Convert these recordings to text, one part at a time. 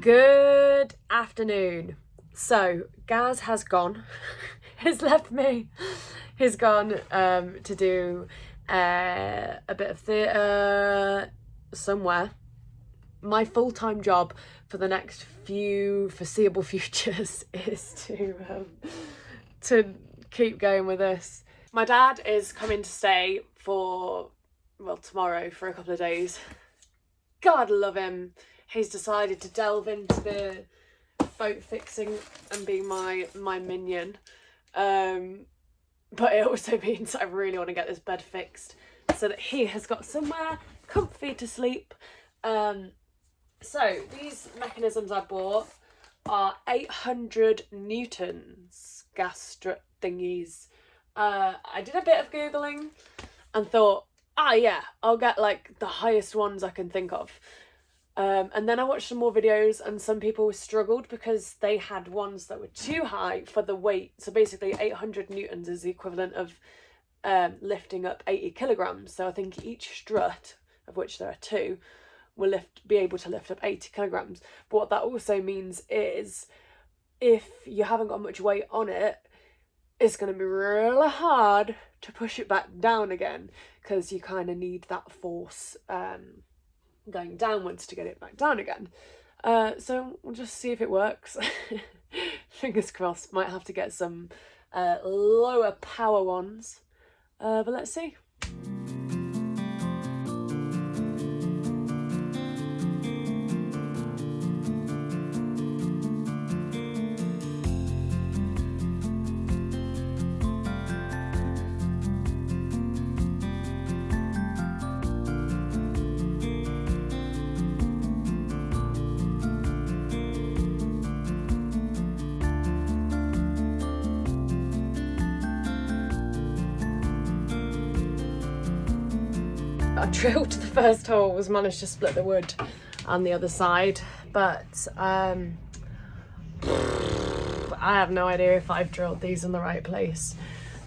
Good afternoon. So Gaz has gone, has left me. He's gone to do a bit of theatre somewhere. My full-time job for the next few foreseeable futures is to keep going with this. My dad is coming to stay for, well, tomorrow for a couple of days. God love him. He's decided to delve into the boat fixing and being my minion. But it also means I really want to get this bed fixed so that he has got somewhere comfy to sleep. So these mechanisms I bought are 800 newtons gas strut thingies. I did a bit of Googling and thought, yeah, I'll get like the highest ones I can think of. And then I watched some more videos and some people struggled because they had ones that were too high for the weight. So basically 800 newtons is the equivalent of lifting up 80 kilograms. So I think each strut, of which there are two, will be able to lift up 80 kilograms. But what that also means is if you haven't got much weight on it, it's going to be really hard to push it back down again because you kind of need that force going downwards to get it back down again. So we'll just see if it works. Fingers crossed. Might have to get some lower power ones, but let's see. I drilled the first hole, managed to split the wood on the other side, but I have no idea if I've drilled these in the right place.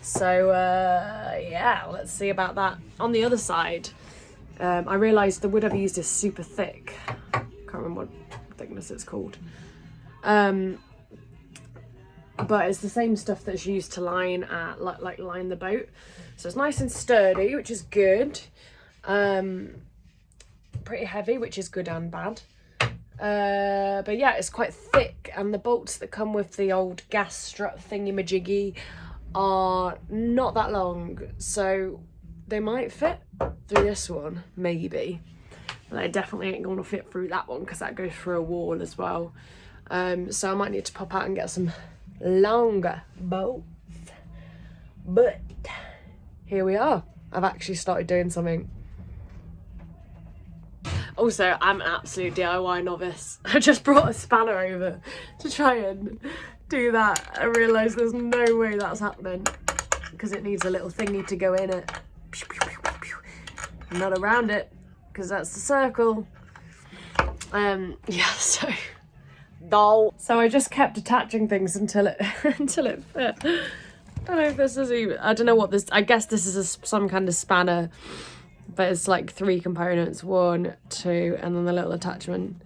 So yeah, let's see about that. On the other side, I realised the wood I've used is super thick. Can't remember what thickness it's called. But it's the same stuff that's used to line line the boat. So it's nice and sturdy, which is good. Pretty heavy, which is good and bad. But yeah, it's quite thick, and the bolts that come with the old gas strut thingy-majiggy are not that long, so they might fit through this one, maybe. But they definitely ain't gonna fit through that one because that goes through a wall as well. So I might need to pop out and get some longer bolts. But here we are. I've actually started doing something. Also, I'm an absolute DIY novice. I just brought a spanner over to try and do that. I realised there's no way that's happening because it needs a little thingy to go in it. Not around it because that's the circle. Yeah, so I just kept attaching things until it fit. I don't know if this is even, I don't know what this, I guess this is some kind of spanner. But it's like 3 components, 1, 2, and then the little attachment.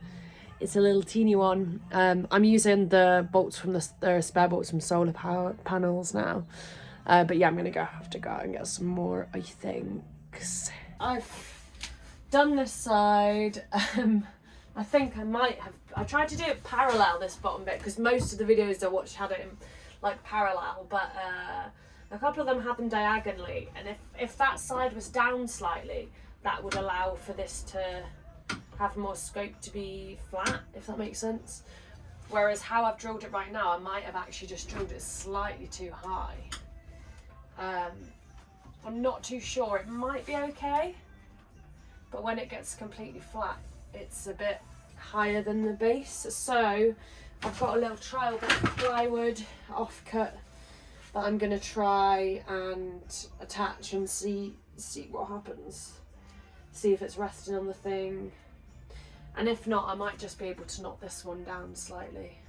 It's a little teeny one. I'm using the bolts from the spare bolts from solar power panels now. But yeah, I'm gonna have to go out and get some more, I think. I've done this side. I think I tried to do it parallel, this bottom bit, because most of the videos I watched had it in like parallel, but a couple of them had them diagonally, and if that side was down slightly, that would allow for this to have more scope to be flat, if that makes sense. Whereas how I've drilled it right now, I might have actually just drilled it slightly too high. I'm not too sure, it might be okay, but when it gets completely flat, it's a bit higher than the base. So I've got a little trial bit of plywood offcut that I'm gonna try and attach and see what happens. See if it's resting on the thing. And if not, I might just be able to knock this one down slightly.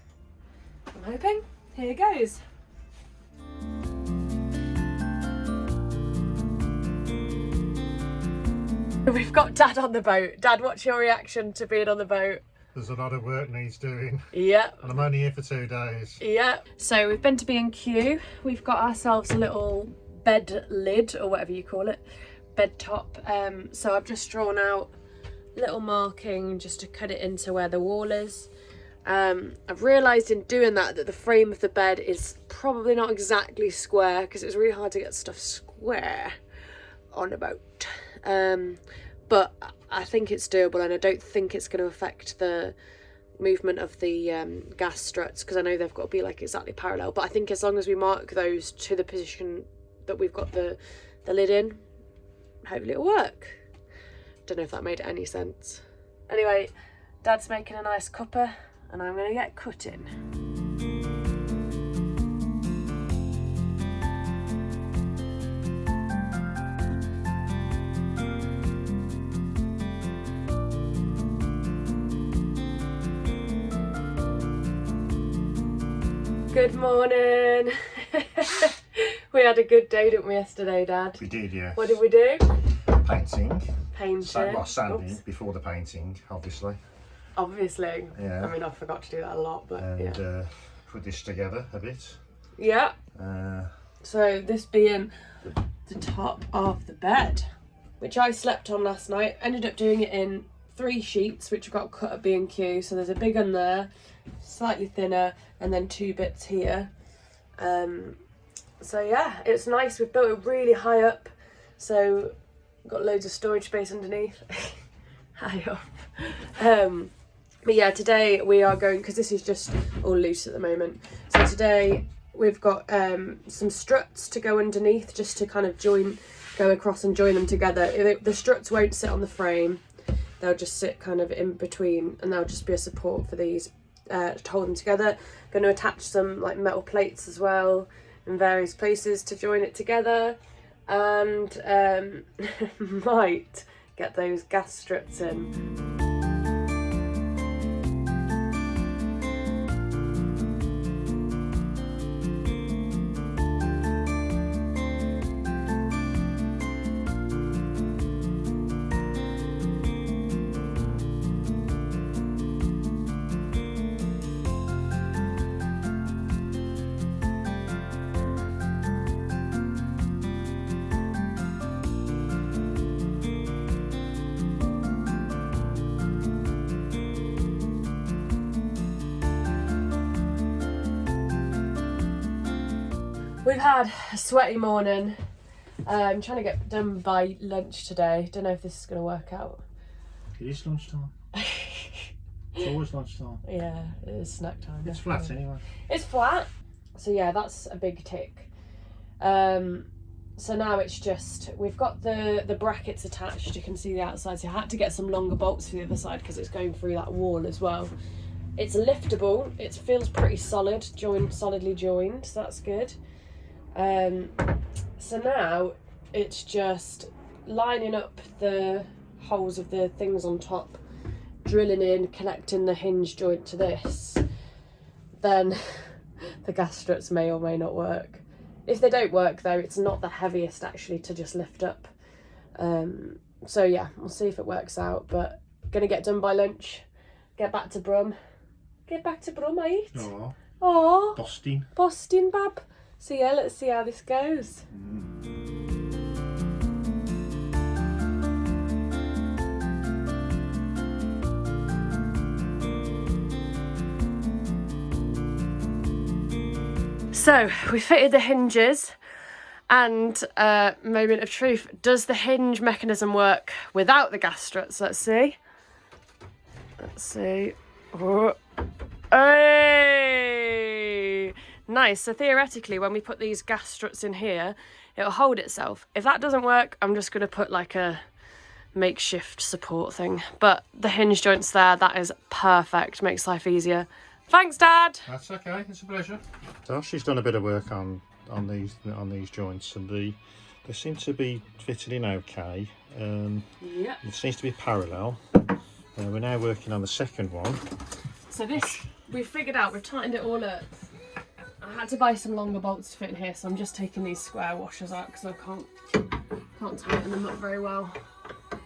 I'm hoping. Here goes. We've got Dad on the boat. Dad, what's your reaction to being on the boat? There's a lot of work needs doing. Yeah. And I'm only here for 2 days. Yeah. So we've been to B&Q. We've got ourselves a little bed lid, or whatever you call it, bed top. So I've just drawn out a little marking just to cut it into where the wall is. I've realised in doing that the frame of the bed is probably not exactly square, because it's really hard to get stuff square on a boat. But I think it's doable, and I don't think it's going to affect the movement of the gas struts, because I know they've got to be like exactly parallel. But I think as long as we mark those to the position that we've got the lid in, hopefully it'll work. Don't know if that made any sense. Anyway, Dad's making a nice cuppa, and I'm going to get cutting. Good morning. We had a good day, didn't we, yesterday, Dad? We did, yeah. What did we do? Painting. Painting. Well, sanding before the painting, obviously. Obviously. Yeah. I mean, I forgot to do that a lot, but and, yeah. Put this together a bit. Yeah. Uh, So this being the top of the bed, which I slept on last night. Ended up doing it in 3 sheets, which got cut at B&Q. So there's a big one there, slightly thinner, and then 2 bits here. So yeah, it's nice. We've built it really high up, so got loads of storage space underneath. High up. But yeah, today we are going, because this is just all loose at the moment. So today we've got some struts to go underneath, just to kind of go across and join them together. The struts won't sit on the frame. They'll just sit kind of in between, and they'll just be a support for these to hold them together. Going to attach some like metal plates as well in various places to join it together, and might get those gas struts in. We've had a sweaty morning. I'm trying to get done by lunch today. Don't know if this is going to work out. It is lunchtime. It's always lunchtime. Yeah, it is snack time. It's flat anyway. It's flat. So yeah, that's a big tick. So now it's just, we've got the brackets attached. You can see the outside. So I had to get some longer bolts for the other side because it's going through that wall as well. It's liftable. It feels pretty solid, solidly joined. So that's good. So now it's just lining up the holes of the things on top, drilling in, connecting the hinge joint to this. Then the gas struts may or may not work. If they don't work though, it's not the heaviest actually to just lift up. So yeah, we'll see if it works out, but gonna get done by lunch, get back to Brum. Get back to Brum, mate. Aww. Boston, bab. So yeah, let's see how this goes. So we fitted the hinges, and moment of truth, does the hinge mechanism work without the gas struts? Let's see. Oh. Hey! Nice. So theoretically, when we put these gas struts in here, it'll hold itself. If that doesn't work, I'm just going to put like a makeshift support thing. But the hinge joints there, that is perfect. Makes life easier. Thanks, Dad. That's okay. It's a pleasure. So she's done a bit of work on these joints, and they seem to be fitted in okay. Yeah. It seems to be parallel. We're now working on the second one. So this we've figured out. We've tightened it all up. I had to buy some longer bolts to fit in here, so I'm just taking these square washers out because I can't tighten them up very well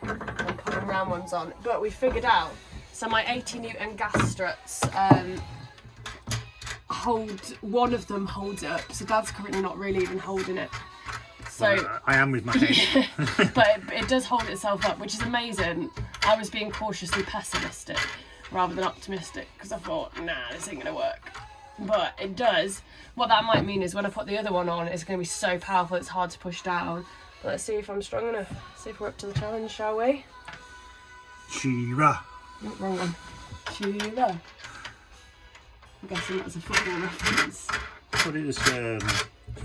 and putting round ones on. But we figured out, So my 80 Newton gas struts one of them holds it up, so Dad's currently not really even holding it. So well, I am with my head. but it does hold itself up, which is amazing. I was being cautiously pessimistic rather than optimistic because I thought, nah, this ain't gonna work. But it does. What that might mean is when I put the other one on, it's gonna be so powerful it's hard to push down. But let's see if I'm strong enough. See if we're up to the challenge, shall we? Shira. Oh, wrong one. Shira. I'm guessing that's a football reference. But it was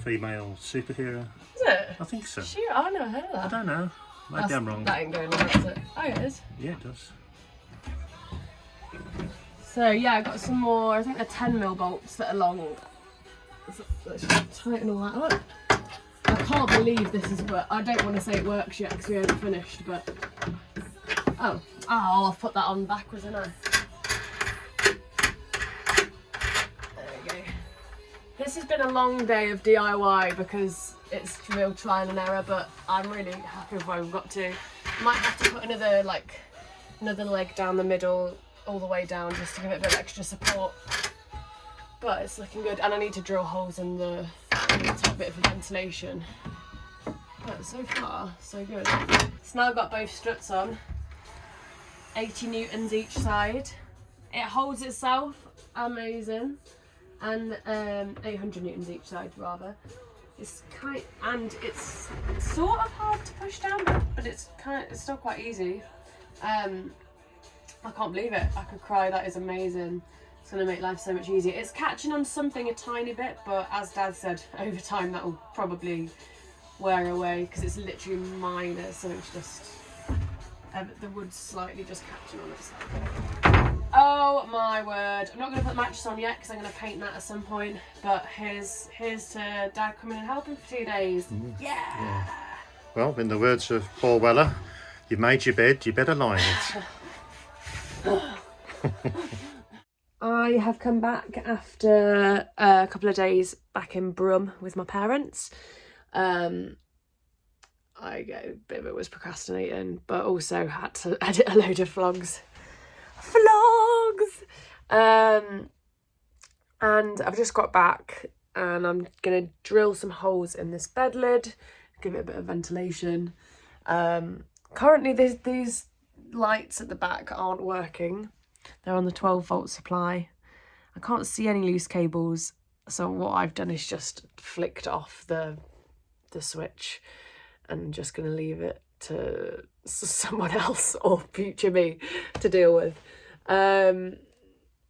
female superhero. Is it? I think so. Shira? I've never heard of that. I don't know. Maybe I'm wrong. That ain't going on, is it? Oh, it is. Yeah, it does. So yeah, I got some more, I think they're 10mm bolts that are long. So let's just tighten all that up. I can't believe this is work. I don't want to say it works yet because we haven't finished, but... Oh, I've put that on backwards, haven't I? There we go. This has been a long day of DIY because it's real trial and error, but I'm really happy with where we've got to. Might have to put another leg down the middle, all the way down, just to give it a bit of extra support. But it's looking good, and I need to drill holes in the top bit for ventilation. But so far, so good. So now I've got both struts on, 80 newtons each side. It holds itself, amazing, and 800 newtons each side rather. It's it's sort of hard to push down, but it's still quite easy. I can't believe it. I could cry. That is amazing. It's going to make life so much easier. It's catching on something a tiny bit, but as Dad said, over time that will probably wear away because it's literally minor, so it's just the wood's slightly just catching on itself. Oh my word. I'm not going to put the mattress on yet because I'm going to paint that at some point, but here's to Dad coming and helping for 2 days. Yeah! Well, in the words of Paul Weller, you've made your bed, you better lie in it. I have come back after a couple of days back in Brum with my parents. I was procrastinating, but also had to edit a load of vlogs. And I've just got back and I'm gonna drill some holes in this bed lid, give it a bit of ventilation. Currently these lights at the back aren't working. They're on the 12-volt supply. I can't see any loose cables, so what I've done is just flicked off the switch and just going to leave it to someone else or future me to deal with. But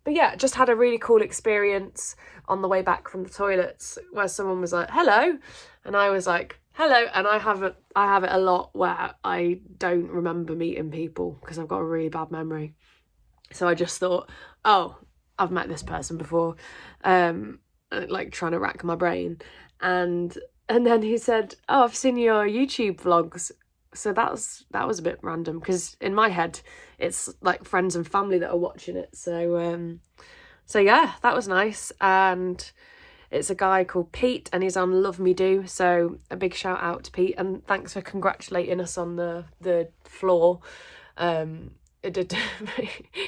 yeah, just had a really cool experience on the way back from the toilets where someone was like, hello, and I was like, hello. And I have it a lot where I don't remember meeting people because I've got a really bad memory. So I just thought, oh, I've met this person before, like trying to rack my brain. And then he said, oh, I've seen your YouTube vlogs. So that was a bit random because in my head, it's like friends and family that are watching it. So yeah, that was nice. And it's a guy called Pete and he's on Love Me Do. So a big shout out to Pete and thanks for congratulating us on the floor. It did.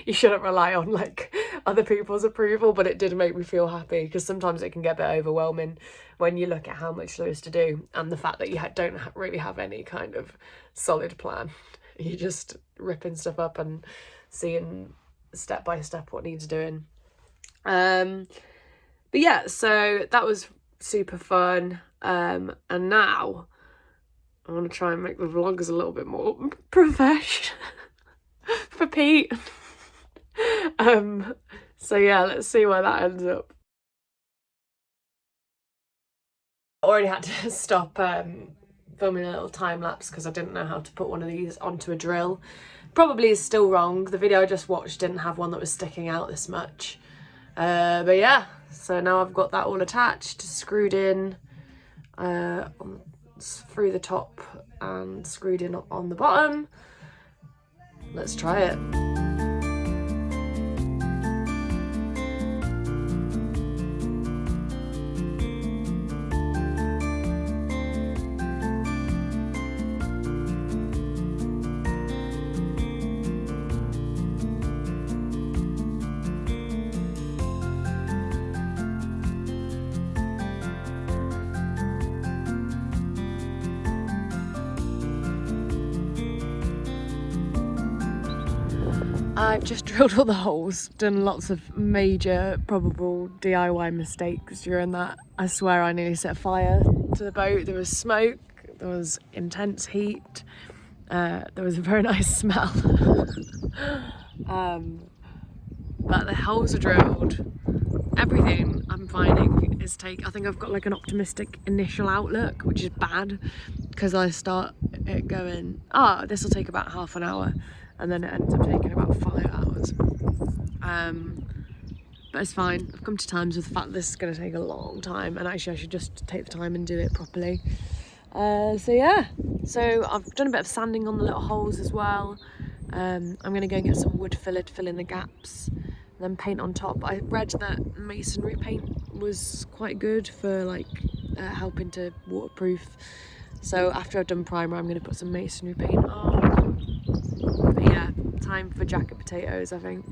You shouldn't rely on like other people's approval, but it did make me feel happy because sometimes it can get a bit overwhelming when you look at how much there is to do and the fact that you don't really have any kind of solid plan. You're just ripping stuff up and seeing step by step what needs doing. But yeah, so that was super fun. And now I want to try and make the vlogs a little bit more professional. For Pete. So yeah, let's see where that ends up. I already had to stop filming a little time lapse because I didn't know how to put one of these onto a drill. Probably is still wrong. The video I just watched didn't have one that was sticking out this much. But yeah, so now I've got that all attached, screwed in through the top and screwed in on the bottom. Let's try it. I've just drilled all the holes, done lots of major probable DIY mistakes during that. I swear I nearly set fire to the boat. There was smoke, there was intense heat, there was a very nice smell. But the holes are drilled. Everything I'm finding is I think I've got like an optimistic initial outlook, which is bad because I start it going, this will take about half an hour, and then it ends up taking about 5 hours. But it's fine. I've come to terms with the fact that this is going to take a long time, and actually I should just take the time and do it properly. So yeah, so I've done a bit of sanding on the little holes as well. I'm going to go and get some wood filler to fill in the gaps, and then paint on top. I read that masonry paint was quite good for like helping to waterproof. So after I've done primer, I'm going to put some masonry paint on. But yeah, time for jacket potatoes, I think.